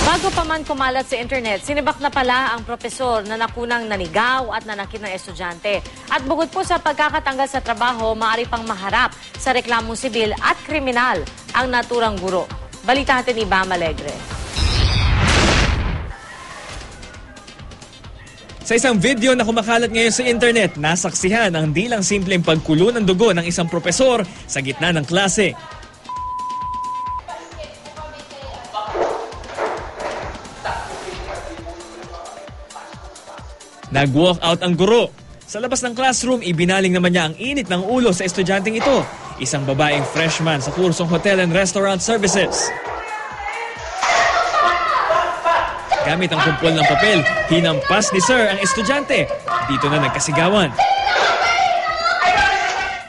Bago pa man kumalat sa internet, sinibak na pala ang propesor na nakunang nanigaw at nanakit ng estudyante. At bukod po sa pagkakatanggal sa trabaho, maaari pang maharap sa reklamong sibil at kriminal ang naturang guro. Balita natin ni Bam Alegre. Sa isang video na kumakalat ngayon sa internet, nasaksihan ang di lang simpleng pagkulo ng dugo ng isang propesor sa gitna ng klase. Nag-walk out ang guro. Sa labas ng classroom, ibinaling naman niya ang init ng ulo sa estudyanteng ito, isang babaeng freshman sa kursong Hotel and Restaurant Services. Gamit ang kumpol ng papel, hinampas ni Sir ang estudyante. Dito na nagkasigawan.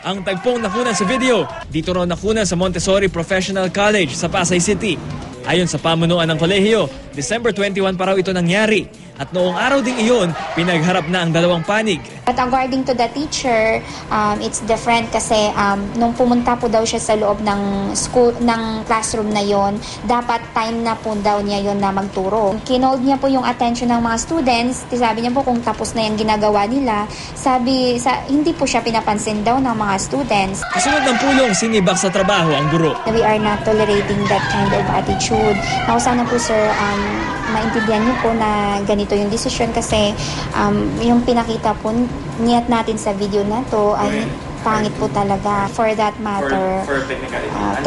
Ang tagpong nakunan sa video, dito raw nakunan sa Montessori Professional College sa Pasay City. Ayon sa pamunuan ng kolehiyo, December 21 pa raw ito nangyari. At noong araw ding iyon, pinagharap na ang dalawang panig. But according to the teacher, it's different kasi nung pumunta po daw siya sa loob ng classroom na yon, dapat time na po daw niya yon na magturo. Kinold niya po yung attention ng mga students. Sabi niya po kung tapos na yung ginagawa nila, hindi po siya pinapansin daw ng mga students. Kasunod ng pulong, sinibak sa trabaho ang guro. We are not tolerating that kind of attitude. Now, sana po sir, maintindihan niyo po na ganito yung decision kasi yung pinakita po niyat natin sa video na to ay pangit po talaga. For that matter,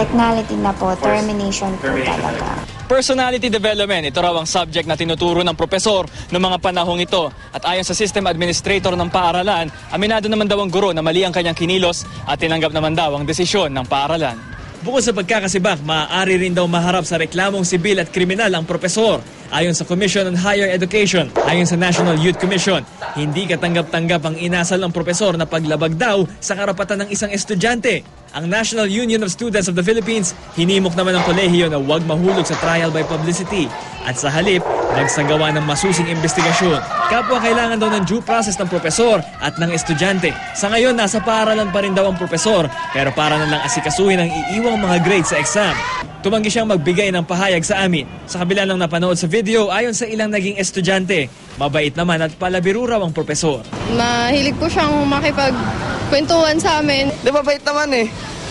technicality na po, termination po talaga. Personality development, ito raw ang subject na tinuturo ng propesor noong mga panahong ito. At ayon sa system administrator ng paaralan, aminado naman daw ang guro na mali ang kanyang kinilos at tinanggap naman daw ang desisyon ng paaralan. Bukod sa pagkakasibak, maaari rin daw maharap sa reklamong sibil at kriminal ang propesor. Ayon sa Commission on Higher Education, ayon sa National Youth Commission, hindi katanggap-tanggap ang inasal ng propesor na paglabag daw sa karapatan ng isang estudyante. Ang National Union of Students of the Philippines, hinimok naman ang kolehiyo na huwag mahulog sa trial by publicity. At sa halip, nagsagawa ng masusing investigasyon. Kapwa kailangan daw ng due process ng propesor at ng estudyante. Sa ngayon, nasa paaralan pa rin daw ang propesor, pero para na lang asikasuhin ang iiwang mga grades sa exam. Tumanggi siyang magbigay ng pahayag sa amin. Sa kabila ng napanood sa video, ayon sa ilang naging estudyante, mabait naman at palabiro raw ang propesor. Mahilig po siyang makipagkwentuhan sa amin. Di ba bait naman eh.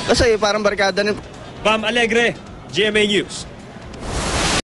Kasi parang barkada niyo. Bam Alegre, GMA News.